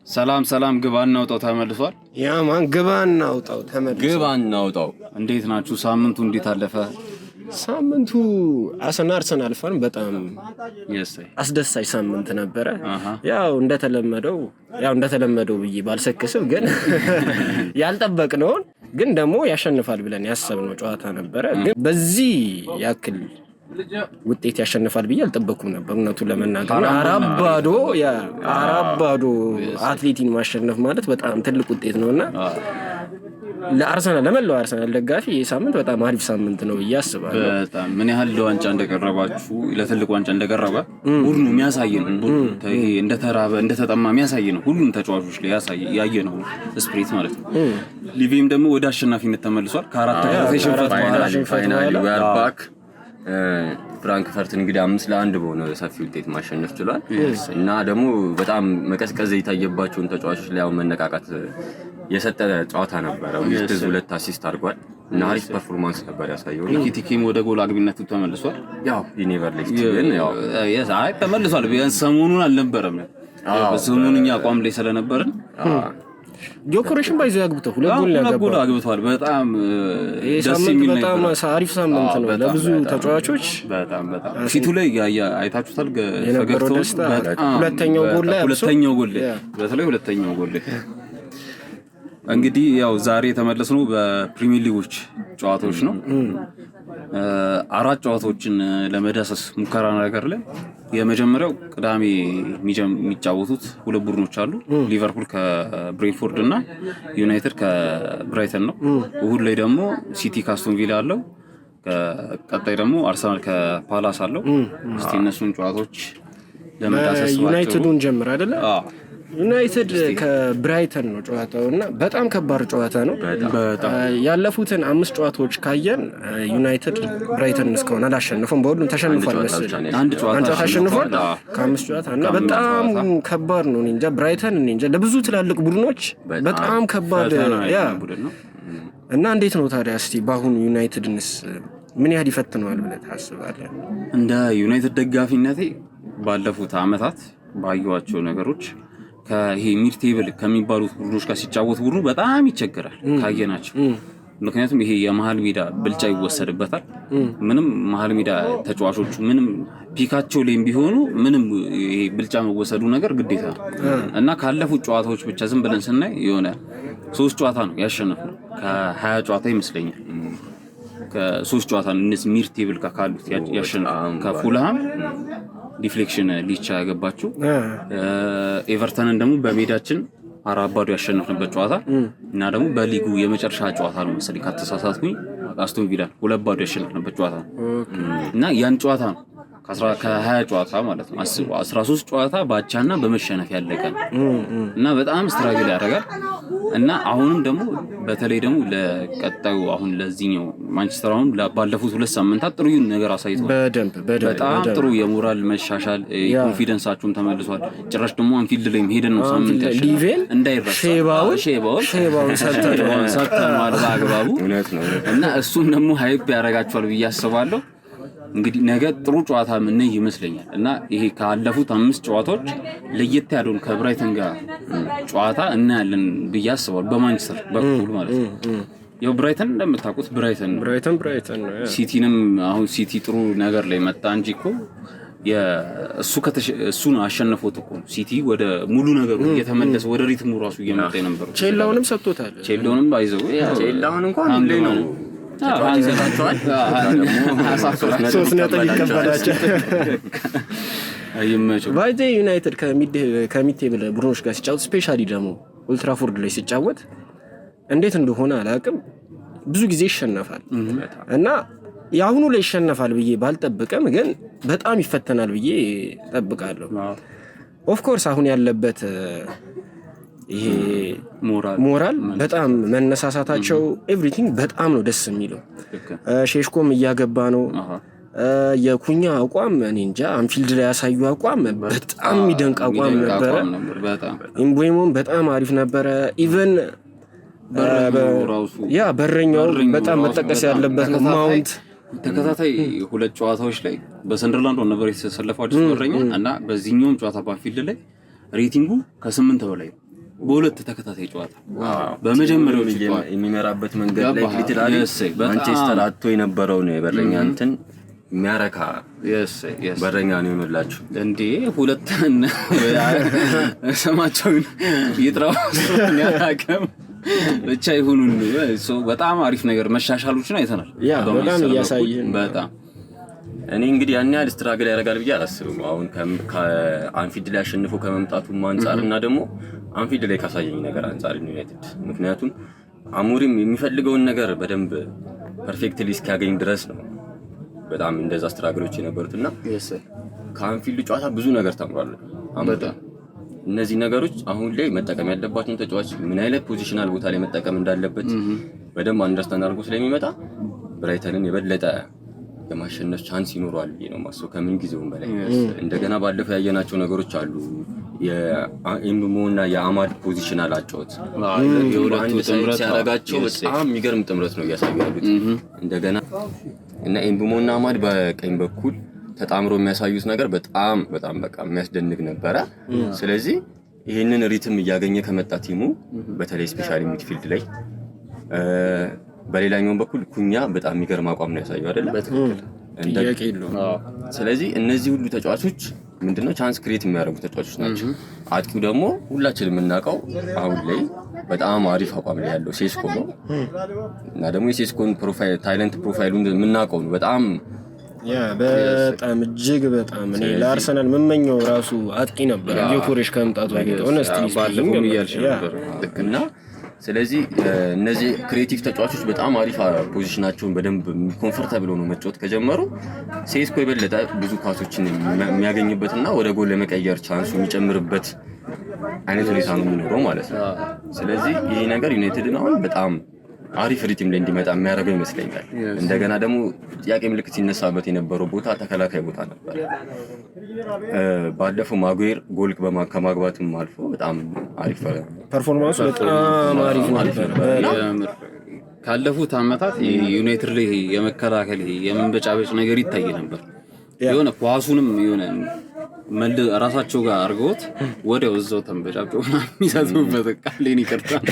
ሰላም ግባን እናውጣው ተመልሷል። ያማን ግባን እናውጣው ተመልሷል። ግባን እናውጣው። እንዴት ናችሁ? ሳምንቱ እንዴት አለፈ? ሳምንቱ አርሰናል ፈን በጣም አስደሳች ሳምንት ነበረ። ያው እንደተለመደው ብዬ ባልሰክስም ግን ያልጠበቅነውን ግን ደግሞ ያሸንፋል ብለን ያሰብነው ጨዋታ ነበረ። ግን በዚህ ያክል ውጤት ያሸንፋል ብዬ አልጠበቅኩም ነበር እውነቱን ለመናገር። አራባዶ አትሌቲን ማሸነፍ ማለት በጣም ትልቅ ውጤት ነውና ለመላው አርሰናል ደጋፊ የሳምንት በጣም አሪፍ ሳምንት ነው ብዬ አስባለሁ። በጣም ምን ያህል ለዋንጫ እንደቀረባችሁ ለትልቅ ዋንጫ እንደቀረበ ቡድኑ የሚያሳይ ነው። ይሄ እንደተራበ እንደተጠማ የሚያሳይ ነው። ሁሉም ተጫዋቾች ላይ ያየ ነው ስፕሪት ማለት ነው። ሊቪም ደግሞ ወደ አሸናፊነት ተመልሷል። ከአራት ተከታታይ ሽንፈት በኋላ ፋይናሊ we are back። ፍራንክፈርት እንግዲህ 5-1 በሆነ ሰፊ ውጤት ማሸነፍ ችሏል እና ደግሞ በጣም መቀዝቀዝ የታየባቸውን ተጫዋቾች ላይ መነቃቃት የሰጠ ጨዋታ ነበረ። ዊልትዝ 2 አሲስት አድርጓል እና አሪፍ ፐርፎርማንስ ነበር ያሳየው። ቲኪም ወደ ጎል አግቢነቱ ተመልሷል። ያው ኔቨር ሌፍት ግን ያው ተመልሷል። ቢያንስ ሰሞኑን አልነበረም። በሰሞኑኛ አቋም ላይ ስለነበርን ጆኮሬሽን ባይዘው ያግብተው ሁለት ጎል አግብቷል። በጣም ደስ የሚል ነው። በጣም አሪፍ ሳምንት ነው ለብዙ ተጫዋቾች። በጣም ፊቱ ላይ አይታችሁታል ፈገግታው። ሁለተኛው ጎል በተለይ ሁለተኛው ጎል እንግዲህ ያው ዛሬ የተመለስነው በፕሪሚየር ሊጎች ጨዋታዎች ነው። አራት ጨዋታዎችን ለመዳሰስ ሙከራ ነገር ላይ የመጀመሪያው ቅዳሜ የሚጫወቱት ሁለት ቡድኖች አሉ። ሊቨርፑል ከብሬንፎርድ እና ዩናይትድ ከብራይተን ነው። እሁድ ላይ ደግሞ ሲቲ ከአስቶን ቪላ አለው። ቀጣይ ደግሞ አርሰናል ከፓላስ አለው። እስቲ እነሱን ጨዋታዎች ለመዳሰስ ዩናይትዱን ጀምር አይደለ? ዩናይትድ ከብራይተን ነው ጨዋታውና በጣም ከባድ ጨዋታ ነው። ያለፉትን 5 ጨዋታዎች ካየን ዩናይትድ ብራይተን እስካሁን አላሸነፈም። በሁሉም ተሸንፏል መሰለኝ። አንድ ጨዋታ ተሸንፏል ከ5 ጨዋታና በጣም ከባድ ነው። እንጃ ብራይተን እንጃ ለብዙ ትላልቅ ቡድኖች በጣም ከባድ እና እንዴት ነው ታዲያ እስቲ በአሁኑ ዩናይትድንስ ምን ያህል ይፈትነዋል ብለህ ታስባለህ? እንደ ዩናይትድ ደጋፊነቴ ባለፉት አመታት ባየኋቸው ነገሮች ከይሄ ሚድ ቴብል ከሚባሉት ቡድኖች ጋር ሲጫወት ቡድኑ በጣም ይቸገራል ካየናቸው። ምክንያቱም ይሄ የመሃል ሜዳ ብልጫ ይወሰድበታል። ምንም መሃል ሜዳ ተጫዋቾቹ ምንም ፒካቸው ላይም ቢሆኑ ምንም ይሄ ብልጫ መወሰዱ ነገር ግዴታ ነው እና ካለፉት ጨዋታዎች ብቻ ዝም ብለን ስናይ የሆነ 3 ጨዋታ ነው ያሸነፈው ከ20 ጨዋታ ይመስለኛል። ከ3 ጨዋታ ነው እነዚህ ሚድ ቴብል ካሉት ያሸነፈው። ከፉልሃም ዲፍሌክሽን ሊቻ ያገባችው ኤቨርተንን ደግሞ በሜዳችን 4-2 ያሸነፍንበት ጨዋታ እና ደግሞ በሊጉ የመጨረሻ ጨዋታ ነው መሰለኝ ከተሳሳትኩኝ አስቶን ቪላ 2-2 ያሸነፍንበት ጨዋታ ነው እና ያን ጨዋታ ነው ከ20 ጨዋታ ማለት ነው 13 ጨዋታ ባቻና በመሸነፍ ያለቀ እና በጣም ስትራግል ያደርጋል እና አሁንም ደግሞ በተለይ ደግሞ ለቀጣዩ አሁን ለዚህኛው ማንቸስተር አሁን ባለፉት 2 ሳምንታት ጥሩ ነገር አሳይቷል። በጣም ጥሩ የሞራል መሻሻል ኮንፊደንሳቸውም ተመልሷል። ጭራሽ ደግሞ አንፊልድ ላይ ሄደን ነው ሳምንት ያሸነፈው እንዳይረሳ ሼባውን ሰጥተናል በአግባቡ እና እሱም ደግሞ ሃይፕ ያደርጋቸዋል ብዬ አስባለሁ። እንግዲህ ነገ ጥሩ ጨዋታ ምን ይመስለኛል እና ይሄ ካለፉት 5 ጨዋታዎች ለየት ያለውን ከብራይተን ጋር ጨዋታ እናያለን ብዬ አስባለሁ። በማንቸስተር በኩል ማለት ነው። ያው ብራይተን እንደምታውቁት ብራይተን ነው። ሲቲንም አሁን ሲቲ ጥሩ ነገር ላይ መጣ እንጂ እኮ እሱን አሸነፈው እኮ ሲቲ ወደ ሙሉ ነገሩ እየተመለሰ ወደ ሪትሙ ራሱ እየመጣ ነበር። ቼላውንም ሰጥቶታል። ቼላውንም ባይዘው ቼላውን እንኳን እንዴ ነው አንዘታቸዋል 3 ነጥብ ይቀበላቸው አይመቸው ባይዘ ዩናይትድ ከሚድ ቴብል ቡድኖች ጋር ሲጫወት ስፔሻሊ ደግሞ ኦልትራፎርድ ላይ ሲጫወት እንዴት እንደሆነ አላውቅም ብዙ ጊዜ ይሸነፋል እና ያሁኑ ላይ ይሸነፋል ብዬ ባልጠብቅም ግን በጣም ይፈተናል ብዬ ጠብቃለሁ። ኦፍ ኮርስ አሁን ያለበት ይሄ ሞራል በጣም መነሳሳታቸው ኤቭሪቲንግ በጣም ነው ደስ የሚለው። ሼሽኮም እያገባ ነው። የኩኛ አቋም እኔ እንጃ አንፊልድ ላይ ያሳዩ አቋም በጣም የሚደንቅ አቋም ነበረ። ኢምቦይሞም በጣም አሪፍ ነበረ። ኢቨን በረኛው በጣም መጠቀስ ያለበት ነው። ማውንት ተከታታይ 2 ጨዋታዎች ላይ በሰንደርላንድ ነበር የተሰለፈው አዲስ በረኛ እና በዚህኛውም ጨዋታ ባንፊልድ ላይ ሬቲንጉ ከ8 በላይ በሁለት ተከታታይ ጨዋታ በመጀመሪያው የሚመራበት መንገድ ላይ ሊትራሊ ማንቸስተር አጥቶ የነበረው ነው የበረኛ እንትን የሚያረካ በረኛ ነው የምላችሁ እንዴ ሁለት ሰማቸውን ይጥራው ያላቀም ብቻ ይሁኑን በጣም አሪፍ ነገር መሻሻሎችን አይተናል በጣም ያሳየን በጣም እኔ እንግዲህ ያን ያህል ስትራግል ያደርጋል ብዬ አላስብም አሁን ከአንፊልድ ላይ አሸንፎ ከመምጣቱም አንፃርና ደግሞ አንፊልድ ላይ ካሳየኝ ነገር አንፃር ዩናይትድ ምክንያቱም አሞሪም የሚፈልገውን ነገር በደንብ ፐርፌክትሊ እስኪያገኝ ድረስ ነው በጣም እንደዛ ስትራግሎች የነበሩትና ከአንፊልድ ጨዋታ ብዙ ነገር ተምሯል በጣም እነዚህ ነገሮች አሁን ላይ መጠቀም ያለባቸውን ተጫዋች ምን አይነት ፖዚሽናል ቦታ ላይ መጠቀም እንዳለበት በደንብ አንደርስታንድ አድርጎ ስለሚመጣ ብራይተንን የበለጠ የማሸነፍ ቻንስ ይኖራል ነው ማሰው ከምን ጊዜውም በላይ እንደገና ባለፈው ያየናቸው ነገሮች አሉ የኤምቦሞና የአማድ ፖዚሽናል አጫወት የሁለቱ ጥምረት ያረጋቸው በጣም የሚገርም ጥምረት ነው እያሳዩ ያሉት እንደገና እና ኤምቦሞና አማድ በቀኝ በኩል ተጣምሮ የሚያሳዩት ነገር በጣም በጣም በቃ የሚያስደንቅ ነበር ስለዚህ ይሄንን ሪትም እያገኘ ከመጣ ቲሙ በተለይ ስፔሻሊ ሚድፊልድ ላይ በሌላኛው በኩል ኩኛ በጣም የሚገርም አቋም ነው ያሳየው አይደል ስለዚህ እነዚህ ሁሉ ተጫዋቾች ምንድነው ቻንስ ክሬት የሚያደርጉ ተጫዋቾች ናቸው አጥቂው ደግሞ ሁላችንም እናውቀው አሁን ላይ በጣም አሪፍ አቋም ላይ ያለው ሴስኮ ነው እና ደግሞ የሴስኮን ፕሮፋይል ታይለንት ፕሮፋይሉን የምናውቀው ነው በጣም በጣም እጅግ በጣም እኔ ለአርሰናል መመኘው ራሱ አጥቂ ነበር የኮሬሽ ከመምጣቱ በፊት ሆነስቲ ባለፈው ይያልሽ ነበር እና ስለዚህ እነዚህ ክሬቲቭ ተጫዋቾች በጣም አሪፍ ፖዚሽናቸውን በደንብ ኮምፎርታብል ሆነው መጫወት ከጀመሩ ሴስኮ የበለጠ ብዙ ፓሶችን የሚያገኝበትና ወደ ጎል ለመቀየር ቻንሱ የሚጨምርበት አይነት ሁኔታ ነው የሚኖረው ማለት ነው ስለዚህ ይሄ ነገር ዩናይትድን አሁን በጣም አሪፍ ሪቲም ላይ እንዲመጣ የሚያደርገው ይመስለኛል እንደገና ደግሞ ጥያቄ ምልክት ሲነሳበት የነበረው ቦታ ተከላካይ ቦታ ነበር ባለፈው ማጉዌር ጎል ከማግባትም አልፎ በጣም አሪፍ ፐርፎርማንስ በጣም አሪፍ ነበር ካለፉት አመታት ዩናይትድ ላይ የመከላከል የመንበጫበጭ ነገር ይታይ ነበር የሆነ ኳሱንም የሆነ ራሳቸው ጋር አርገውት ወዲያው እዛው ተንበጫብጨው የሚሳቱበት ቃሌን ይቀርታል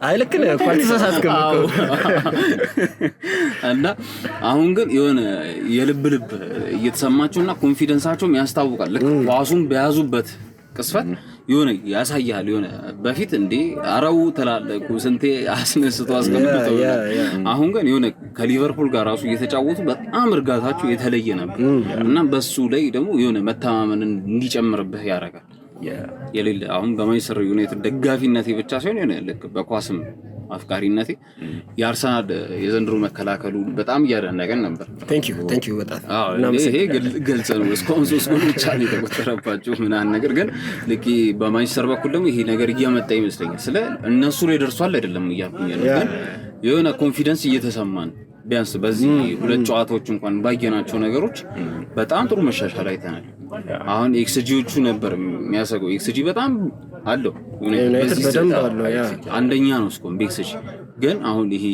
አይልክ ነው ኳልተሳሳትከም እና አሁን ግን የሆነ የልብ እየተሰማቸውና ኮንፊደንሳቸው ያስታውቃል ልክ ኳሱን በያዙበት ቅስፈት የሆነ ያሳያል የሆነ በፊት እንዴ አራው ተላለቁ ስንቴ አስነስቶ አስቀምጠው አሁን ግን የሆነ ከሊቨርፑል ጋር ራሱ እየተጫወቱ በጣም እርጋታቸው የተለየ ነበር እና በሱ ላይ ደግሞ የሆነ መተማመንን እንዲጨምርብህ ያደርጋል የሌለ አሁን በማንቸስተር ዩናይትድ ደጋፊነቴ ብቻ ሳይሆን የሆነ ልክ በኳስም አፍቃሪነቴ የአርሰናል የዘንድሮ መከላከሉ በጣም እያደነቀን ነበር ቴንክ ዩ በጣም ይሄ ግልጽ ነው እስካሁን 3 ጎል ብቻ ነው የተቆጠረባቸው ምናምን ነገር ግን ልክ በማንቸስተር በኩል ደግሞ ይሄ ነገር እየመጣ ይመስለኛል ስለ እነሱ ላይ ደርሷል አይደለም እያልኩኝ ነው ግን የሆነ ኮንፊደንስ እየተሰማን ቢያንስ በዚህ ሁለት ጨዋታዎች እንኳን ባየናቸው ነገሮች በጣም ጥሩ መሻሻል አይተናል አሁን ኤክስጂዎቹ ነበር የሚያሰገው ኤክስጂ በጣም አለው ዩናይትድ በደንብ አለው አንደኛ ነው እስኮም ኤክስጂ ግን አሁን ይሄ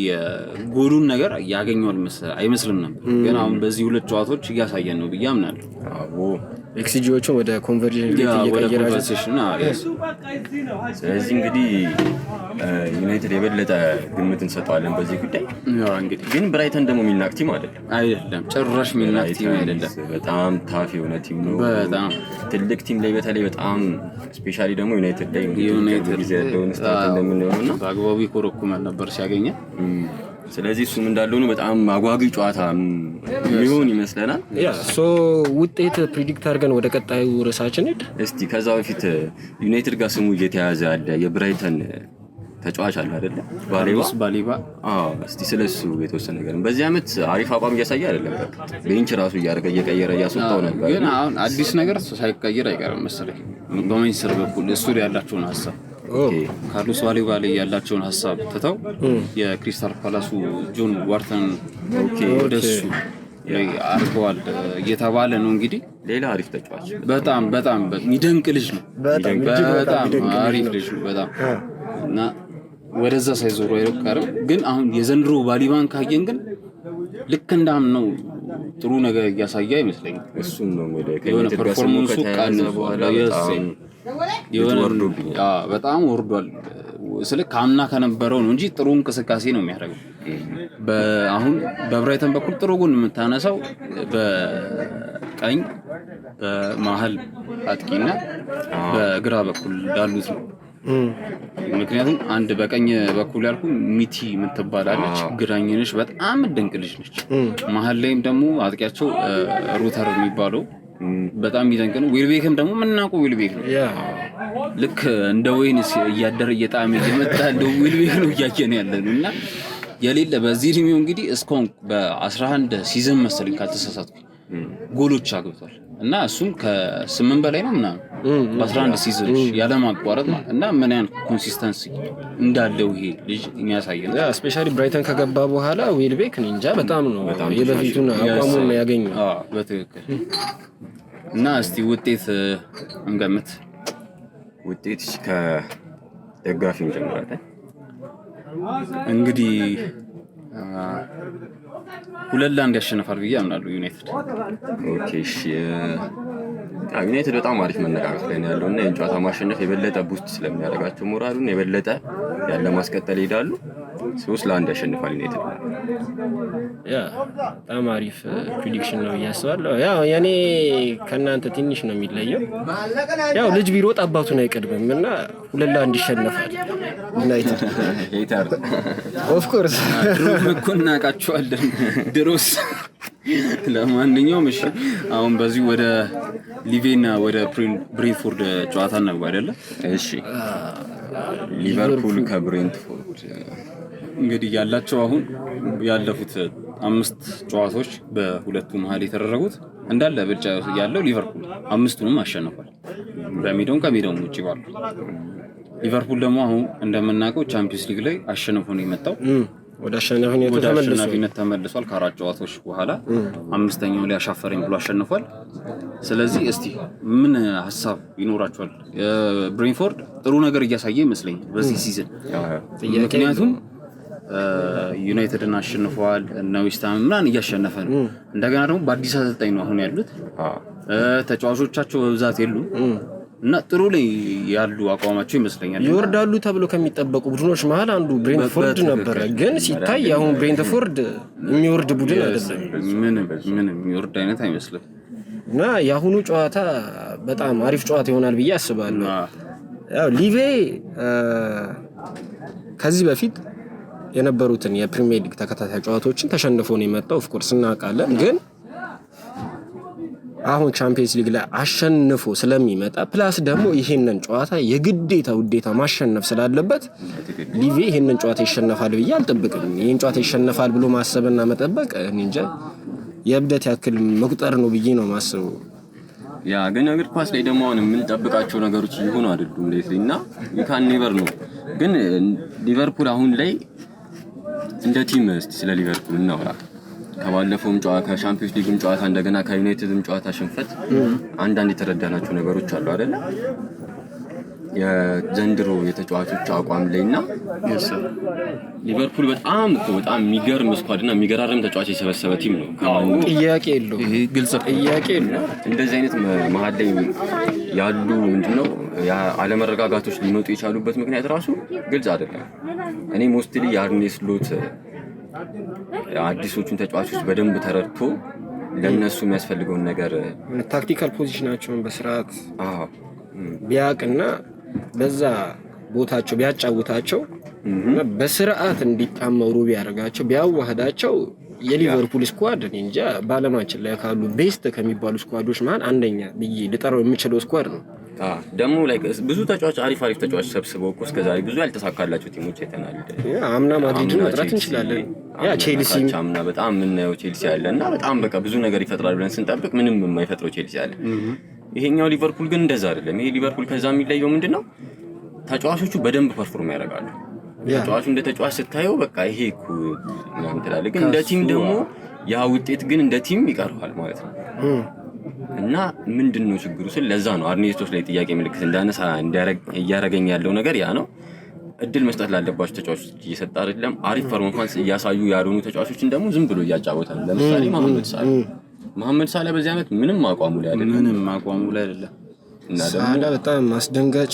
ጎሉን ነገር ያገኘዋል አይመስልም ነበር ግን አሁን በዚህ ሁለት ጨዋታዎች እያሳየን ነው ብዬ አምናለሁ ኤክስጂዎቹ ወደ ኮንቨርጀንስ እየቀየራቸው ስለዚህ እንግዲህ ዩናይትድ የበለጠ ግምት እንሰጠዋለን በዚህ ጉዳይ እንግዲህ ግን ብራይተን ደግሞ የሚናቅ ቲም አይደለም ጭራሽ የሚናቅ ቲም አይደለም በጣም ታፍ የሆነ ቲም ነው በጣም ትልቅ ቲም ላይ በተለይ በጣም ስፔሻሊ ደግሞ ዩናይትድ ላይ ዩናይትድ ጊዜ ያለውን ስታርት እንደምንሆነውና በአግባቡ ይኮረኩማል ነበር ሲያገኘ ስለዚህ እሱም እንዳለው ነው በጣም አጓጊ ጨዋታ ሊሆን ይመስለናል ሶ ውጤት ፕሪዲክት አድርገን ወደ ቀጣዩ ርዕሳችን ሄድ እስቲ ከዛ በፊት ዩናይትድ ጋር ስሙ እየተያዘ ያለ የብራይተን ተጫዋች አለ አይደለ ባሊባ እስቲ ስለሱ የተወሰነ ነገር በዚህ አመት አሪፍ አቋም እያሳየ አይደለም ቤንች ራሱ እየቀየረ እያስወጣው ነበር ግን አሁን አዲስ ነገር ሳይቀየር አይቀርም መሰለኝ በማንቸስተር በኩል እሱ ያላቸውን ሐሳብ ካርሎስ ባሊባ ላይ ያላቸውን ሐሳብ ተታው የክሪስታል ፓላሱ ጆን ዋርተን ወደሱ አርገዋል እየተባለ ነው እንግዲህ ሌላ አሪፍ ተጫዋች በጣም በጣም የሚደንቅ ልጅ ነው በጣም አሪፍ ልጅ ነው በጣም እና ወደዛ ሳይዞሩ አይቀርም ግን አሁን የዘንድሮ ባሊባን ካየን ግን ልክ እንዳም ነው ጥሩ ነገር እያሳየ አይመስለኝም እሱም ነው ወደ የሆነ ፐርፎርማንሱ ቃል ነው በጣም ወርዷል። ስልክ ካምና ከነበረው ነው እንጂ ጥሩ እንቅስቃሴ ነው የሚያደርገው። አሁን በብራይተን በኩል ጥሩ ጎን የምታነሳው በቀኝ በመሀል አጥቂና በግራ በኩል ያሉት ነው። ምክንያቱም አንድ በቀኝ በኩል ያልኩ ሚቲ የምትባላለች ግራኝ ነች፣ በጣም ድንቅ ልጅ ነች። መሀል ላይም ደግሞ አጥቂያቸው ሩተር የሚባለው በጣም የሚደንቅ ነው። ዌልቤክም ደግሞ የምናውቀው ዌልቤክ ነው። ልክ እንደ ወይን እያደረ እየጣመ እየመጣ ያለው ዌልቤክ ነው እያየን ያለ ነው። እና የሌለ በዚህ እድሜው እንግዲህ እስካሁን በ11 ሲዝን መሰለኝ ካልተሳሳትኩኝ ጎሎች አግብቷል እና እሱም ከ8 በላይ ነው ምናምን በ11 ሲዝኖች ያለማቋረጥ ማለት እና ምን ያን ኮንሲስተንሲ እንዳለው ይሄ ልጅ የሚያሳየን ስፔሻሊ ብራይተን ከገባ በኋላ ዌልቤክ እንጃ በጣም ነው የበፊቱን አቋሙን ያገኘው። በትክክል። እና እስቲ ውጤት እንገምት። ውጤት ከደጋፊ እንጀምራለን። እንግዲህ 2-1 ያሸንፋል ብዬ አምናለሁ ዩናይትድ። ኦኬ እሺ። ዩናይትድ በጣም አሪፍ መነቃቃት ላይ ነው ያለው እና ይህን ጨዋታ ማሸነፍ የበለጠ ቡስት ስለሚያደርጋቸው ሞራሉን የበለጠ ያለ ማስቀጠል ይሄዳሉ። 3-1 ያሸንፋል ዩናይትድ። በጣም አሪፍ ፕሪዲክሽን ነው እያስባለሁ። ያው የኔ ከእናንተ ትንሽ ነው የሚለየው። ያው ልጅ ቢሮጥ አባቱን አይቀድምም እና 2-1 ይሸነፋል ዩናይትድ። ሄተር ኦፍ ኮርስ ድሮም እኮ እናውቃቸዋለን ድሮስ። ለማንኛውም እሺ አሁን በዚህ ወደ ሊቬና ወደ ብሬንትፎርድ ጨዋታ እናግባ አይደለ? እሺ ሊቨርፑል ከብሬንትፎርድ እንግዲህ ያላቸው አሁን ያለፉት 5 ጨዋታዎች በሁለቱ መሀል የተደረጉት እንዳለ ብልጫ ያለው ሊቨርፑል 5ቱንም አሸንፏል። በሜዳውም ከሜዳውም ውጪ ባሉ ሊቨርፑል ደግሞ አሁን እንደምናውቀው ቻምፒየንስ ሊግ ላይ አሸንፎ ነው የመጣው። ወደ አሸናፊነት ተመልሷል። ከ4 ጨዋታዎች በኋላ 5ኛው ላይ አሻፈረኝ ብሎ አሸንፏል። ስለዚህ እስቲ ምን ሀሳብ ይኖራቸዋል? ብሬንትፎርድ ጥሩ ነገር እያሳየ ይመስለኛል በዚህ ሲዝን። ምክንያቱም ዩናይትድን አሸንፈዋል እና ዌስትሃም ምናምን እያሸነፈ ነው። እንደገና ደግሞ በአዲስ አሰልጣኝ ነው አሁን ያሉት። ተጫዋቾቻቸው በብዛት የሉም እና ጥሩ ላይ ያሉ አቋማቸው ይመስለኛል። ይወርዳሉ ተብሎ ከሚጠበቁ ቡድኖች መሀል አንዱ ብሬንትፎርድ ነበረ። ግን ሲታይ አሁን ብሬንትፎርድ የሚወርድ ቡድን አይደለም። ምንም የሚወርድ አይነት አይመስልም። እና የአሁኑ ጨዋታ በጣም አሪፍ ጨዋታ ይሆናል ብዬ አስባለሁ። ያው ሊቬ ከዚህ በፊት የነበሩትን የፕሪሚየር ሊግ ተከታታይ ጨዋታዎችን ተሸንፎ ነው የመጣው። ኦፍ ኮርስ እናውቃለን። ግን አሁን ቻምፒየንስ ሊግ ላይ አሸንፎ ስለሚመጣ ፕላስ ደግሞ ይሄንን ጨዋታ ውዴታ ማሸነፍ ስላለበት ሊቬ ይሄንን ጨዋታ ይሸነፋል ብዬ አልጠብቅም። ይሄን ጨዋታ ይሸነፋል ብሎ ማሰብና መጠበቅ እንጃ የእብደት ያክል መቁጠር ነው ብዬ ነው ማስበው። ያ ግን እግር ኳስ ላይ ደግሞ አሁን የምንጠብቃቸው ነገሮች ይሆኑ አይደሉም ሌትሊና ይካን ኔቨር ነው። ግን ሊቨርፑል አሁን ላይ እንደ ቲም እስቲ ስለ ሊቨርፑል እናወራ። ከባለፈውም ጨዋታ ከሻምፒዮንስ ሊግም ጨዋታ እንደገና ከዩናይትድም ጨዋታ ሽንፈት አንዳንድ የተረዳናቸው ነገሮች አሉ አይደል? የዘንድሮ የተጫዋቾች አቋም ላይና ሊቨርፑል በጣም የሚገርም ስኳድና የሚገራርም ተጫዋች የሰበሰበ ቲም ነው። ጥያቄ የለው፣ ይሄ ግልጽ ጥያቄ የለው። እንደዚህ አይነት መሀል ላይ ያሉ ምንድነው አለመረጋጋቶች ሊመጡ የቻሉበት ምክንያት ራሱ ግልጽ አይደለም። እኔ ሞስትሊ የአርኔ ስሎት አዲሶቹን ተጫዋቾች በደንብ ተረድቶ ለነሱ የሚያስፈልገውን ነገር ታክቲካል ፖዚሽናቸውን በስርዓት ቢያቅና በዛ ቦታቸው ቢያጫውታቸው በስርዓት እንዲጣመሩ ቢያደርጋቸው ቢያዋህዳቸው የሊቨርፑል ስኳድ እንጃ በዓለማችን ላይ ካሉ ቤስት ከሚባሉ ስኳዶች መሀል አንደኛ ብዬ ልጠራው የምችለው ስኳድ ነው። ደግሞ ብዙ ተጫዋች አሪፍ ተጫዋች ሰብስበው እኮ እስከዛሬ ብዙ ያልተሳካላቸው ቲሞች አይተናል። አምና ማድሪድን መጥራት እንችላለን። ቼልሲ አምና በጣም የምናየው ቼልሲ አለ እና በጣም በቃ ብዙ ነገር ይፈጥራል ብለን ስንጠብቅ ምንም የማይፈጥረው ቼልሲ አለ። ይሄኛው ሊቨርፑል ግን እንደዛ አይደለም። ይሄ ሊቨርፑል ከዛ የሚለየው ምንድነው? ተጫዋቾቹ በደንብ ፐርፎርም ያደርጋሉ። ተጫዋቹ እንደ ተጫዋች ስታየው በቃ ይሄ እኮ ምናምን ትላለህ፣ ግን እንደ ቲም ደግሞ ያ ውጤት ግን እንደ ቲም ይቀርባል ማለት ነው። እና ምንድነው ችግሩ ስል ለዛ ነው አርኔስቶስ ላይ ጥያቄ ምልክት እንዳነሳ እያረገኝ ያለው ነገር ያ ነው። እድል መስጠት ላለባቸው ተጫዋቾች እየሰጠ አይደለም። አሪፍ ፐርፎርማንስ እያሳዩ ያሉኑ ተጫዋቾችን ደግሞ ዝም ብሎ እያጫወተ ነው። ለምሳሌ መሐመድ ሳላ በዚህ ዓመት ምንም አቋሙ ላይ አይደለም። ሳላ በጣም አስደንጋጭ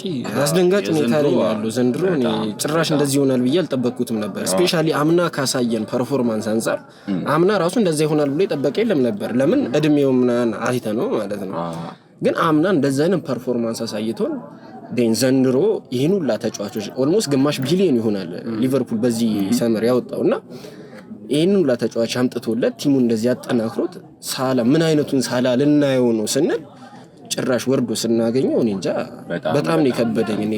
ሁኔታ ላይ ያለው ዘንድሮ እኔ ጭራሽ እንደዚህ ይሆናል ብዬ አልጠበቅኩትም ነበር። ስፔሻሊ አምና ካሳየን ፐርፎርማንስ አንፃር አምና ራሱ እንደዛ ይሆናል ብሎ የጠበቀ የለም ነበር። ለምን እድሜው ምናምን አይተ ነው ማለት ነው። ግን አምና እንደዛ አይነት ፐርፎርማንስ አሳይቶን ዘንድሮ ይህን ሁላ ተጫዋቾች ኦልሞስት ግማሽ ቢሊዮን ይሆናል ሊቨርፑል በዚህ ሰመር ያወጣውና ይህን ሁላ ተጫዋች አምጥቶለት ቲሙ እንደዚህ አጠናክሮት ሳላ ምን አይነቱን ሳላ ልናየው ነው ስንል ጭራሽ ወርዶ ስናገኘው እኔ እንጃ በጣም ነው የከበደኝ። እኔ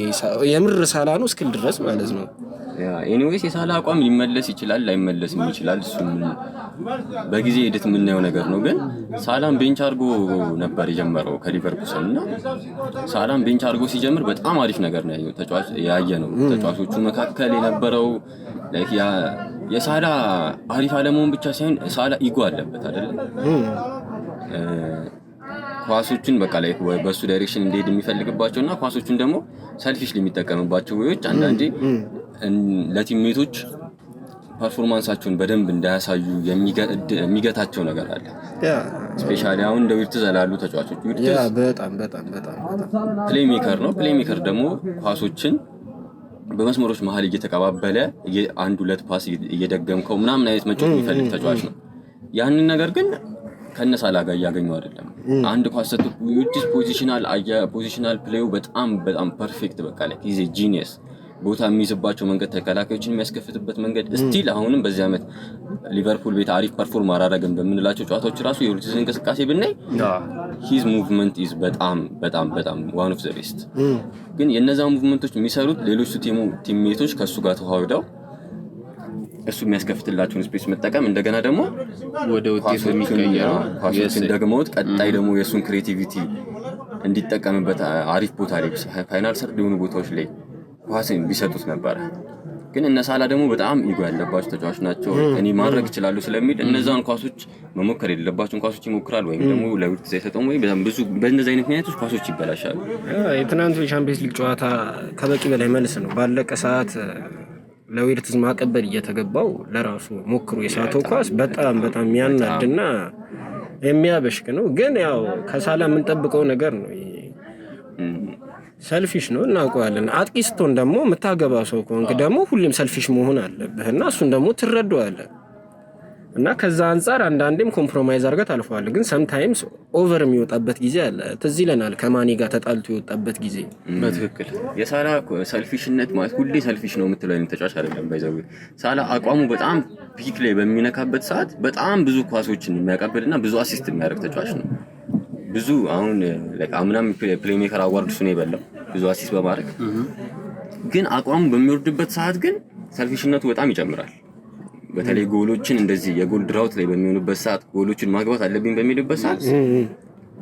የምር ሳላ ነው እስክል ድረስ ማለት ነው። ኤኒዌይስ የሳላ አቋም ሊመለስ ይችላል ላይመለስም ይችላል። እሱ በጊዜ ሂደት የምናየው ነገር ነው። ግን ሳላም ቤንች አድርጎ ነበር የጀመረው ከሊቨርፑል እና ሳላም ቤንች አድርጎ ሲጀምር በጣም አሪፍ ነገር ነው ያየነው። ተጫዋቾቹ መካከል የነበረው ላይክ የሳላ አሪፍ አለመሆን ብቻ ሳይሆን ሳላ ኢጎ አለበት አይደል? ኳሶቹን በቃ ላይ በሱ ዳይሬክሽን እንዲሄድ የሚፈልግባቸውና ኳሶቹን ደግሞ ሰልፊሽ የሚጠቀምባቸው ወዮች አንዳንዴ ለቲምሜቶች ፐርፎርማንሳቸውን በደንብ እንዳያሳዩ የሚገታቸው ነገር አለ። ስፔሻሊ አሁን እንደ ዊርትዝ ያሉ ተጫዋቾች ዊርትዝ በጣም ፕሌይሜከር ነው። ፕሌይሜከር ደግሞ ኳሶችን በመስመሮች መሀል እየተቀባበለ አንድ ሁለት ፓስ እየደገምከው ምናምን አይነት መጫወት የሚፈልግ ተጫዋች ነው። ያንን ነገር ግን ከነሳላ ጋር እያገኘው አይደለም። አንድ ኳስ ሰጥቶ ዊርትዝ ፖዚሽናል ፕሌዩ በጣም ፐርፌክት በቃ ላይ ኢዝ ጂኒየስ ቦታ የሚይዝባቸው መንገድ ተከላካዮችን የሚያስከፍትበት መንገድ ስቲል አሁንም በዚህ ዓመት ሊቨርፑል ቤት አሪፍ ፐርፎርም አራረገም በምንላቸው ጨዋታዎች ራሱ የዊርትዝ እንቅስቃሴ ብናይ ሂዝ ሙቭመንት ኢዝ በጣም ዋን ኦፍ ዘ ቤስት። ግን የነዛ ሙቭመንቶች የሚሰሩት ሌሎች ቲምሜቶች ከሱ ጋር ተዋህደው እሱ የሚያስከፍትላቸውን ስፔስ መጠቀም እንደገና ደግሞ ወደ ውጤት የሚቀየረው ኳሶችን ደግመውት ቀጣይ ደግሞ የሱን ክሬቲቪቲ እንዲጠቀምበት አሪፍ ቦታ ላይ ፋይናል ሰርድ የሆኑ ቦታዎች ላይ ኳስን ቢሰጡት ነበር። ግን እነሳላ ደግሞ በጣም ኢጎ ያለባቸው ተጫዋች ናቸው። እኔ ማድረግ ይችላሉ ስለሚል እነዛን ኳሶች መሞከር የሌለባቸውን ኳሶች ይሞክራል ወይም ደግሞ ለዊርትዝ አይሰጠውም ወይ ብዙ በእነዚህ አይነት ምክንያቶች ኳሶች ይበላሻሉ። የትናንቱ የቻምፒየንስ ሊግ ጨዋታ ከበቂ በላይ መልስ ነው። ባለቀ ሰዓት ለዊርትዝ ማቀበል እየተገባው ለራሱ ሞክሮ የሳተው ኳስ በጣም የሚያናድና የሚያበሽቅ ነው። ግን ያው ከሳላ የምንጠብቀው ነገር ነው። ሰልፊሽ ነው እናውቀዋለን። አጥቂ ስትሆን ደግሞ የምታገባ ሰው ከሆንክ ደግሞ ሁሌም ሰልፊሽ መሆን አለብህና እሱን ደግሞ ትረዳዋለህ። እና ከዛ አንፃር አንዳንዴም ኮምፕሮማይዝ አድርገህ ታልፈዋለህ። ግን ሰምታይምስ ኦቨር የሚወጣበት ጊዜ አለ። ትዝ ይለናል ከማኒ ጋር ተጣልቶ የወጣበት ጊዜ። በትክክል የሳላ ሰልፊሽነት ማለት ሁሌ ሰልፊሽ ነው የምትለው አይነት ተጫዋች አይደለም። ባይዘው ሳላ አቋሙ በጣም ፒክ ላይ በሚነካበት ሰዓት በጣም ብዙ ኳሶችን የሚያቀብልና ብዙ አሲስት የሚያደርግ ተጫዋች ነው። ብዙ አሁን አምናም ፕሌይሜከር አዋርድ እሱ ነው የበላው ብዙ አሲስት በማድረግ። ግን አቋሙ በሚወርድበት ሰዓት ግን ሰልፊሽነቱ በጣም ይጨምራል። በተለይ ጎሎችን እንደዚህ የጎል ድራውት ላይ በሚሆኑበት ሰዓት ጎሎችን ማግባት አለብኝ በሚልበት ሰዓት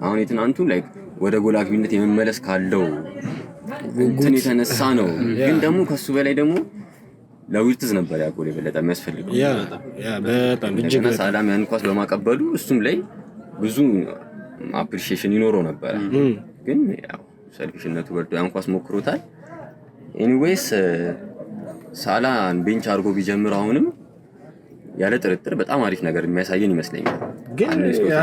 አሁን የትናንቱ ላይ ወደ ጎል አግቢነት የመመለስ ካለው እንትን የተነሳ ነው። ግን ደግሞ ከሱ በላይ ደግሞ ለዊርትዝ ነበር ያ ጎል የበለጠ የሚያስፈልገው። በጣም እጅግ ሳላም ያን ኳስ በማቀበሉ እሱም ላይ ብዙ አፕሪሺዬሽን ይኖረው ነበር። ግን ያው ሰልፊሽነቱ ወርዶ ያን ኳስ ሞክሮታል። ኤኒዌይስ ሳላን ቤንች አድርጎ ቢጀምር አሁንም ያለ ጥርጥር በጣም አሪፍ ነገር የሚያሳየን ይመስለኛል።